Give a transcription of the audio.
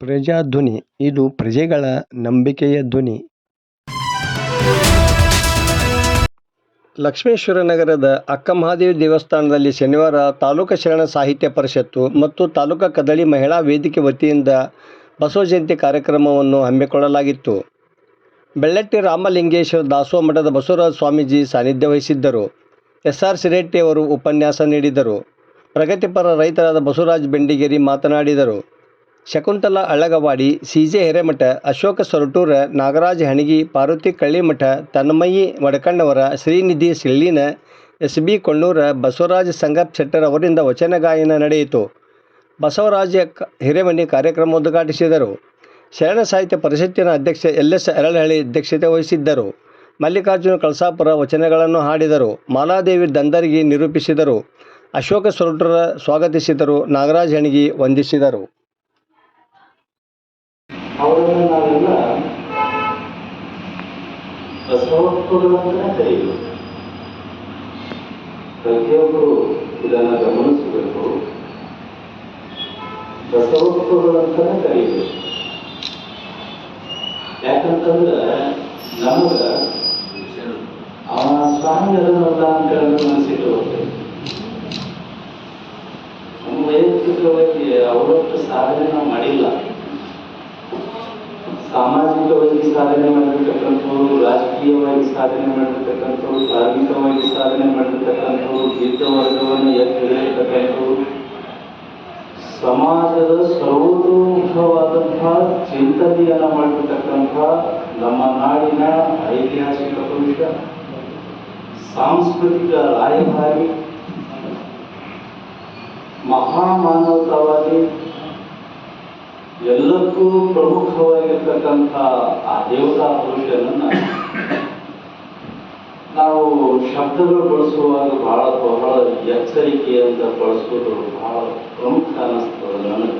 ಪ್ರಜಾಧ್ವನಿ ಇದು ಪ್ರಜೆಗಳ ನಂಬಿಕೆಯ ಧ್ವನಿ. ಲಕ್ಷ್ಮೇಶ್ವರ ನಗರದ ಅಕ್ಕಮಹಾದೇವಿ ದೇವಸ್ಥಾನದಲ್ಲಿ ಶನಿವಾರ ತಾಲೂಕು ಶರಣ ಸಾಹಿತ್ಯ ಪರಿಷತ್ತು ಮತ್ತು ತಾಲೂಕು ಕದಳಿ ಮಹಿಳಾ ವೇದಿಕೆ ವತಿಯಿಂದ ಬಸವ ಜಯಂತಿ ಕಾರ್ಯಕ್ರಮವನ್ನು ಹಮ್ಮಿಕೊಳ್ಳಲಾಗಿತ್ತು. ಬೆಳ್ಳಟ್ಟಿ ರಾಮಲಿಂಗೇಶ್ವರ ದಾಸೋಹ ಮಠದ ಬಸವರಾಜ ಸ್ವಾಮೀಜಿ ಸಾನ್ನಿಧ್ಯ ವಹಿಸಿದ್ದರು. ಎಸ್.ಆರ್. ಸಿರೆಟ್ಟಿ ಅವರು ಉಪನ್ಯಾಸ ನೀಡಿದರು. ಪ್ರಗತಿಪರ ರೈತರಾದ ಬಸವರಾಜ ಬೆಂಡಿಗೇರಿ ಮಾತನಾಡಿದರು. ಶಕುಂತಲಾ ಅಳಗವಾಡಿ, ಸಿ.ಜೆ. ಹಿರೇಮಠ, ಅಶೋಕ ಸೊರಟೂರ, ನಾಗರಾಜ ಹಣಗಿ, ಪಾರ್ವತಿ ಕಳ್ಳಿಮಠ, ತನ್ಮಯಿ ವಡಕಣ್ಣವರ, ಶ್ರೀನಿಧಿ ಸಿಳ್ಳಿನ, ಎಸ್.ಬಿ. ಕೊಣ್ಣೂರ, ಬಸವರಾಜ ಸಂಗಪ್ಪ ಶೆಟ್ಟರ್ ಅವರಿಂದ ವಚನ ಗಾಯನ ನಡೆಯಿತು. ಬಸವರಾಜ ಹಿರೇಮನಿ ಕಾರ್ಯಕ್ರಮ ಉದ್ಘಾಟಿಸಿದರು. ಶರಣ ಸಾಹಿತ್ಯ ಪರಿಷತ್ತಿನ ಅಧ್ಯಕ್ಷ ಎಲ್.ಎಸ್. ಅರಳಹಳ್ಳಿ ಅಧ್ಯಕ್ಷತೆ ವಹಿಸಿದ್ದರು. ಮಲ್ಲಿಕಾರ್ಜುನ ಕಳಸಾಪುರ ವಚನಗಳನ್ನು ಹಾಡಿದರು. ಮಾಲಾದೇವಿ ದಂದರ್ಗಿ ನಿರೂಪಿಸಿದರು. ಅಶೋಕ ಸೊರಟೂರ ಸ್ವಾಗತಿಸಿದರು. ನಾಗರಾಜ ಹಣಗಿ ವಂದಿಸಿದರು. ಅವರನ್ನು ನಾವೆಲ್ಲ ಬಸವಪ್ಪಗಳಂತಲೇ ಕರೆಯುವುದು. ಪ್ರತಿಯೊಬ್ಬರು ಇದನ್ನು ಗಮನಿಸಬೇಕು. ಬಸವಪ್ಪಗಳಂತಲೇ ಕರೆಯುವುದು. ಯಾಕಂತಂದ್ರೆ ನಮಗ ಅವನ ಸ್ವಾಮಿ ಅದನ್ನಲ್ಲ ಅಂತ ಮನಸ್ಸಿಟ್ಟು ಹೋಗ್ತೇವೆ. ನಮ್ಮ ವೈಯಕ್ತಿಕವಾಗಿ ಅವರಷ್ಟು ಸಾಧನೆ ನಾವು ಮಾಡಿಲ್ಲ. ಸಾಮಾಜಿಕವಾಗಿ ಸಾಧನೆ ಮಾಡಿರ್ತಕ್ಕಂಥವ್ರು, ರಾಜಕೀಯವಾಗಿ ಸಾಧನೆ ಮಾಡಿರ್ತಕ್ಕಂಥವ್ರು, ಧಾರ್ಮಿಕವಾಗಿ ಸಾಧನೆ ಮಾಡಿರ್ತಕ್ಕಂಥವ್ರು, ಗೀತವರ್ಗವನ್ನು ಎತ್ತಿರ್ತಕ್ಕಂಥವ್ರು, ಸಮಾಜದ ಸರ್ವತೋಮುಖವಾದಂತಹ ಚಿಂತನೆಯನ್ನು ಮಾಡಿರ್ತಕ್ಕಂಥ ನಮ್ಮ ನಾಡಿನ ಐತಿಹಾಸಿಕ ಪುರುಷ, ಸಾಂಸ್ಕೃತಿಕ ರಾಯಭಾರಿ, ಮಹಾಮಾನವತಾವಾದಿ, ಎಲ್ಲಕ್ಕೂ ಪ್ರಮುಖವಾಗಿರ್ತಕ್ಕಂಥ ಆ ದೇವತಾ ಪುರುಷನನ್ನು ನಾವು ಶಬ್ದಗಳು ಬಳಸುವಾಗ ಬಹಳ ಎಚ್ಚರಿಕೆಯಿಂದ ಬಳಸುವುದು ಬಹಳ ಪ್ರಮುಖ ಅನ್ನಿಸ್ತದೆ ನನಗೆ.